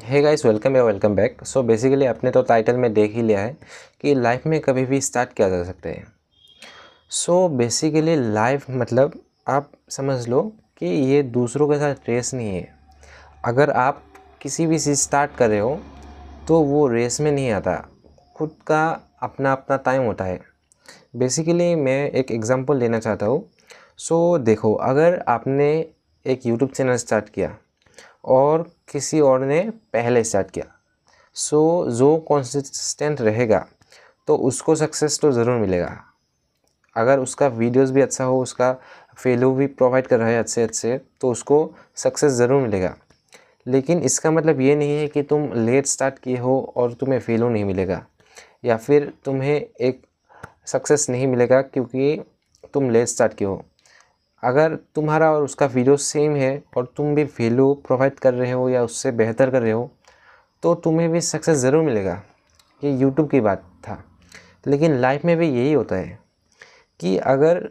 Hey guys, welcome या welcome back. So basically आपने तो टाइटल में देख ही लिया है कि लाइफ में कभी भी स्टार्ट किया जा सकता है। सो बेसिकली लाइफ मतलब आप समझ लो कि ये दूसरों के साथ रेस नहीं है। अगर आप किसी भी चीज़ स्टार्ट कर रहे हो तो वो रेस में नहीं आता, खुद का अपना अपना टाइम होता है। बेसिकली मैं एक एग्जांपल देना चाहता हूँ। सो देखो, अगर आपने एक यूट्यूब चैनल स्टार्ट किया और किसी और ने पहले स्टार्ट किया, सो जो कंसिस्टेंट रहेगा तो उसको सक्सेस तो ज़रूर मिलेगा। अगर उसका वीडियोस भी अच्छा हो, उसका वैल्यू भी प्रोवाइड कर रहा है अच्छे अच्छे, तो उसको सक्सेस ज़रूर मिलेगा। लेकिन इसका मतलब ये नहीं है कि तुम लेट स्टार्ट किए हो और तुम्हें वैल्यू नहीं मिलेगा, या फिर तुम्हें एक सक्सेस नहीं मिलेगा क्योंकि तुम लेट स्टार्ट किए हो। अगर तुम्हारा और उसका वीडियो सेम है और तुम भी वैल्यू प्रोवाइड कर रहे हो या उससे बेहतर कर रहे हो, तो तुम्हें भी सक्सेस ज़रूर मिलेगा। ये यूट्यूब की बात था। लेकिन लाइफ में भी यही होता है कि अगर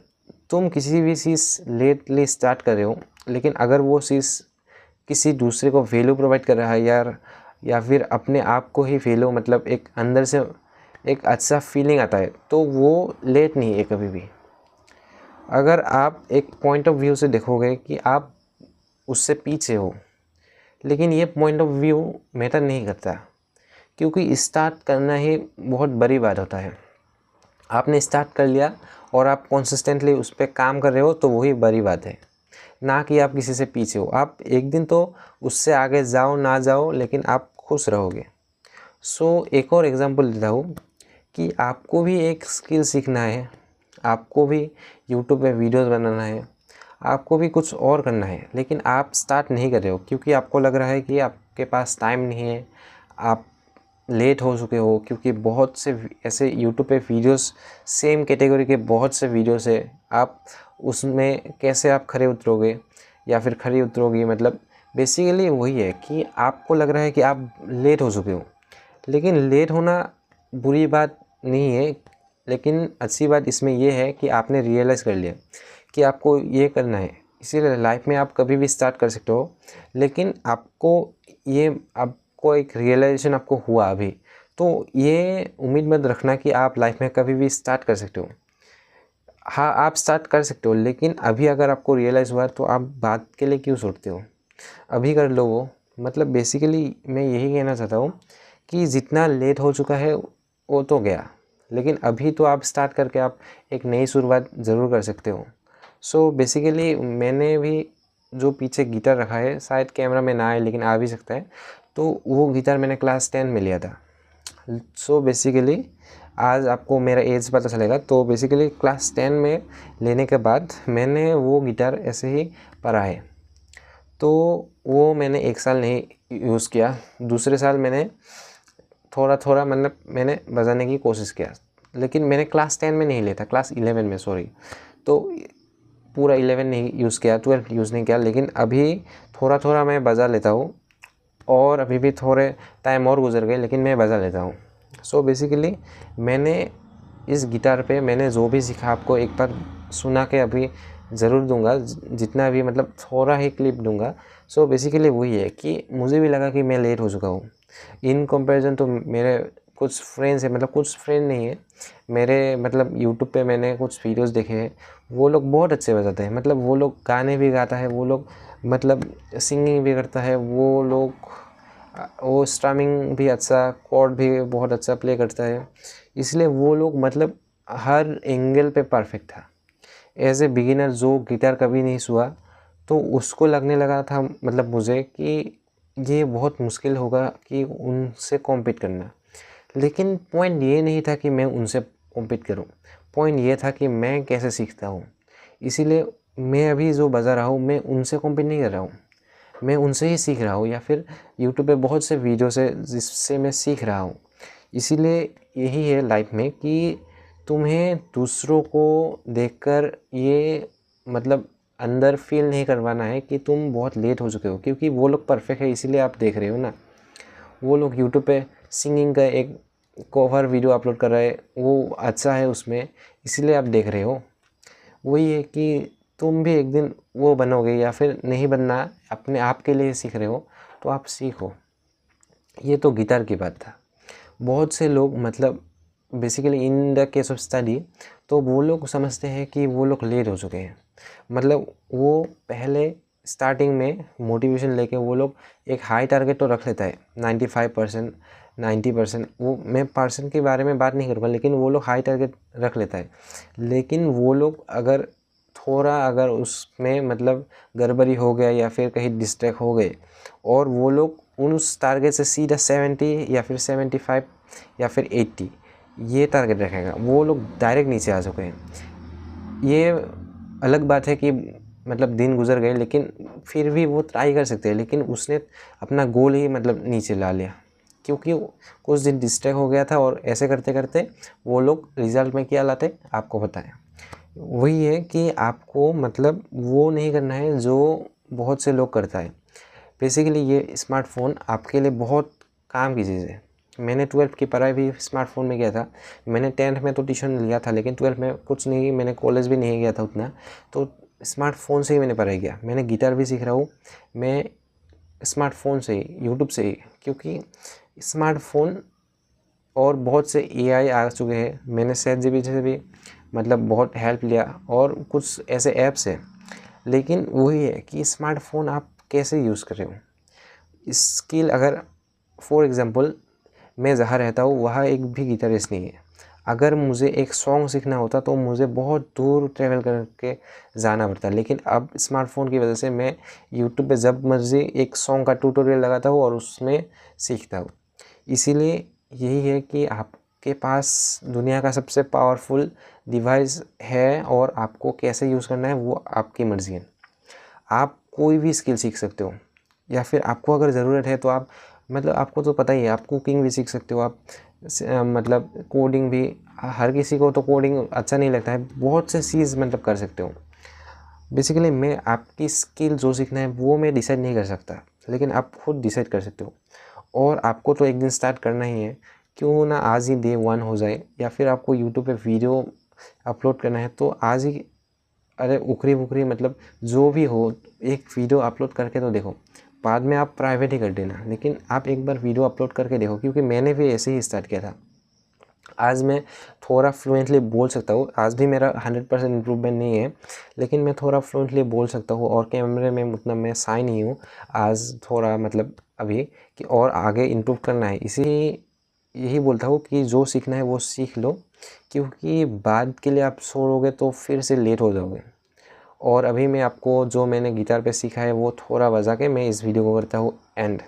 तुम किसी भी चीज़ लेटली स्टार्ट कर रहे हो, लेकिन अगर वो चीज़ किसी दूसरे को वैल्यू प्रोवाइड कर रहा है यार, या फिर अपने आप को ही वैल्यू मतलब एक अंदर से एक अच्छा फीलिंग आता है, तो वो लेट नहीं है कभी भी। अगर आप एक पॉइंट ऑफ व्यू से देखोगे कि आप उससे पीछे हो, लेकिन ये पॉइंट ऑफ व्यू मैटर नहीं करता, क्योंकि स्टार्ट करना ही बहुत बड़ी बात होता है। आपने स्टार्ट कर लिया और आप कंसिस्टेंटली उस पर काम कर रहे हो, तो वही बड़ी बात है, ना कि आप किसी से पीछे हो। आप एक दिन तो उससे आगे जाओ ना जाओ, लेकिन आप खुश रहोगे। सो एक और एग्जांपल देता हूँ कि आपको भी एक स्किल सीखना है, आपको भी यूट्यूब पे वीडियोस बनाना है, आपको भी कुछ और करना है, लेकिन आप स्टार्ट नहीं कर रहे हो क्योंकि आपको लग रहा है कि आपके पास टाइम नहीं है, आप लेट हो चुके हो। क्योंकि बहुत से ऐसे यूट्यूब पे वीडियोस, सेम कैटेगरी के बहुत से वीडियोस है, आप उसमें कैसे आप खरे उतरोगे या फिर खरी उतरोगी। मतलब बेसिकली वही है कि आपको लग रहा है कि आप लेट हो चुके हो, लेकिन लेट होना बुरी बात नहीं है। लेकिन अच्छी बात इसमें यह है कि आपने रियलाइज़ कर लिया कि आपको ये करना है। इसीलिए लाइफ में आप कभी भी स्टार्ट कर सकते हो, लेकिन आपको ये आपको एक रियलाइजेशन आपको हुआ अभी, तो ये उम्मीद मत रखना कि आप लाइफ में कभी भी स्टार्ट कर सकते हो। हाँ, आप स्टार्ट कर सकते हो, लेकिन अभी अगर आपको रियलाइज़ हुआ तो आप बात के लिए क्यों सोचते हो, अभी कर लो वो। मतलब बेसिकली मैं यही कहना चाहता हूँ कि जितना लेट हो चुका है वो तो गया, लेकिन अभी तो आप स्टार्ट करके आप एक नई शुरुआत ज़रूर कर सकते हो। सो बेसिकली मैंने भी जो पीछे गिटार रखा है, शायद कैमरा में ना आए लेकिन आ भी सकता है, तो वो गिटार मैंने क्लास 10 में लिया था। सो बेसिकली आज आपको मेरा एज पता चलेगा। तो बेसिकली क्लास 10 में लेने के बाद मैंने वो गिटार ऐसे ही पढ़ा है, तो वो मैंने एक साल नहीं यूज़ किया। दूसरे साल मैंने थोड़ा थोड़ा मतलब मैंने बजाने की कोशिश किया, लेकिन मैंने क्लास 10 में नहीं लिया था, क्लास 11 में, सॉरी। तो पूरा 11 नहीं यूज़ किया, 12 यूज़ नहीं किया, लेकिन अभी थोड़ा थोड़ा मैं बजा लेता हूँ। और अभी भी थोड़े टाइम और गुजर गए, लेकिन मैं बजा लेता हूँ। सो बेसिकली मैंने इस गिटार पे मैंने जो भी सीखा आपको एक बार सुना के अभी ज़रूर दूंगा, जितना भी मतलब थोड़ा ही क्लिप दूंगा। सो बेसिकली वही है कि मुझे भी लगा कि मैं लेट हो चुका हूँ इन कंपैरिजन तो मेरे कुछ फ्रेंड्स हैं, मतलब कुछ फ्रेंड नहीं है मेरे, मतलब यूट्यूब पे मैंने कुछ वीडियोस देखे हैं, वो लोग बहुत अच्छे बजाते हैं। मतलब वो लोग गाने भी गाता है, वो लोग मतलब सिंगिंग भी करता है, वो लोग वो स्ट्रमिंग भी अच्छा, कॉर्ड भी बहुत अच्छा प्ले करता है। इसलिए वो लोग मतलब हर एंगल पे परफेक्ट था। एज ए बिगिनर जो गिटार कभी नहीं छुआ, तो उसको लगने लगा था मतलब मुझे कि ये बहुत मुश्किल होगा कि उनसे कॉम्पीट करना। लेकिन पॉइंट ये नहीं था कि मैं उनसे कॉम्पीट करूं, पॉइंट ये था कि मैं कैसे सीखता हूं। इसीलिए मैं अभी जो बजा रहा हूं, मैं उनसे कॉम्पीट नहीं कर रहा हूं, मैं उनसे ही सीख रहा हूँ, या फिर यूट्यूब पे बहुत से वीडियोस है जिससे मैं सीख रहा हूँ। इसीलिए यही है लाइफ में कि तुम्हें दूसरों को देखकर ये मतलब अंदर फील नहीं करवाना है कि तुम बहुत लेट हो चुके हो, क्योंकि वो लोग परफेक्ट है इसीलिए आप देख रहे हो ना। वो लोग यूट्यूब पे सिंगिंग का एक कवर वीडियो अपलोड कर रहे हैं, वो अच्छा है उसमें, इसलिए आप देख रहे हो। वही है कि तुम भी एक दिन वो बनोगे, या फिर नहीं बनना, अपने आप के लिए सीख रहे हो तो आप सीखो। ये तो गिटार की बात था। बहुत से लोग मतलब basically in the case of study तो वो लोग समझते हैं कि वो लोग लेट हो चुके हैं। मतलब वो पहले स्टार्टिंग में मोटिवेशन लेके वो लोग एक हाई टारगेट तो रख लेता है 95%, 90%। वो मैं परसेंट के बारे में बात नहीं करूँगा, लेकिन वो लोग हाई टारगेट रख लेता है। लेकिन वो लोग अगर थोड़ा अगर उसमें मतलब गड़बड़ी हो गया या फिर कहीं डिस्ट्रैक्ट हो गए और वो लोग उस टारगेट से सीधा 70 या फिर 75 या फिर 80 ये टारगेट रखेगा, वो लोग डायरेक्ट नीचे आ चुके हैं। ये अलग बात है कि मतलब दिन गुजर गए लेकिन फिर भी वो ट्राई कर सकते हैं, लेकिन उसने अपना गोल ही मतलब नीचे ला लिया क्योंकि कुछ दिन डिस्ट्रैक्ट हो गया था। और ऐसे करते करते वो लोग रिजल्ट में क्या लाते आपको पता है। वही है कि आपको मतलब वो नहीं करना है जो बहुत से लोग करता है। बेसिकली ये स्मार्टफ़ोन आपके लिए बहुत काम की चीज़ है। मैंने 12th की पढ़ाई भी स्मार्टफ़ोन में किया था। मैंने 10th में तो ट्यूशन लिया था, लेकिन 12th में कुछ नहीं, मैंने कॉलेज भी नहीं गया था उतना, तो स्मार्टफ़ोन से ही मैंने पढ़ाई किया। मैंने गिटार भी सीख रहा हूँ मैं स्मार्टफ़ोन से ही, यूट्यूब से ही, क्योंकि स्मार्टफ़ोन और बहुत से एआई आ चुके हैं। मैंने ChatGPT से भी मतलब बहुत हेल्प लिया और कुछ ऐसे ऐप्स हैं। लेकिन वही है कि स्मार्टफ़ोन आप कैसे यूज़ कर रहे हो। स्किल अगर फॉर एग्ज़ाम्पल मैं जहाँ रहता हूँ वहाँ एक भी गिटारिस्ट नहीं है। अगर मुझे एक सॉन्ग सीखना होता तो मुझे बहुत दूर ट्रैवल करके जाना पड़ता, लेकिन अब स्मार्टफ़ोन की वजह से मैं यूट्यूब पे जब मर्ज़ी एक सॉन्ग का ट्यूटोरियल लगाता हूँ और उसमें सीखता हूँ। इसीलिए यही है कि आपके पास दुनिया का सबसे पावरफुल डिवाइस है और आपको कैसे यूज़ करना है वो आपकी मर्ज़ी है। आप कोई भी स्किल सीख सकते हो, या फिर आपको अगर ज़रूरत है तो आप मतलब आपको तो पता ही है, आप कुकिंग भी सीख सकते हो, आप मतलब कोडिंग भी। हर किसी को तो कोडिंग अच्छा नहीं लगता है, बहुत से चीज़ मतलब कर सकते हो। बेसिकली मैं आपकी स्किल जो सीखना है वो मैं डिसाइड नहीं कर सकता, लेकिन आप खुद डिसाइड कर सकते हो। और आपको तो एक दिन स्टार्ट करना ही है, क्यों ना आज ही डे 1 हो जाए। या फिर आपको यूट्यूब पे वीडियो अपलोड करना है तो आज ही, अरे उखरी बुखरी मतलब जो भी हो, एक वीडियो अपलोड करके तो देखो। बाद में आप प्राइवेट ही कर देना, लेकिन आप एक बार वीडियो अपलोड करके देखो, क्योंकि मैंने भी ऐसे ही स्टार्ट किया था। आज मैं थोड़ा फ्लुएंटली बोल सकता हूँ, आज भी मेरा 100% इम्प्रूवमेंट नहीं है, लेकिन मैं थोड़ा फ्लुएंटली बोल सकता हूँ। और कैमरे में उतना मैं शाय नहीं हूँ आज, थोड़ा मतलब अभी कि और आगे इम्प्रूव करना है। इसी यही बोलता हूँ कि जो सीखना है वो सीख लो, क्योंकि बाद के लिए आप छोड़ोगे तो फिर से लेट हो जाओगे। और अभी मैं आपको जो मैंने गिटार पे सीखा है वो थोड़ा बजा के मैं इस वीडियो को करता हूँ एंड।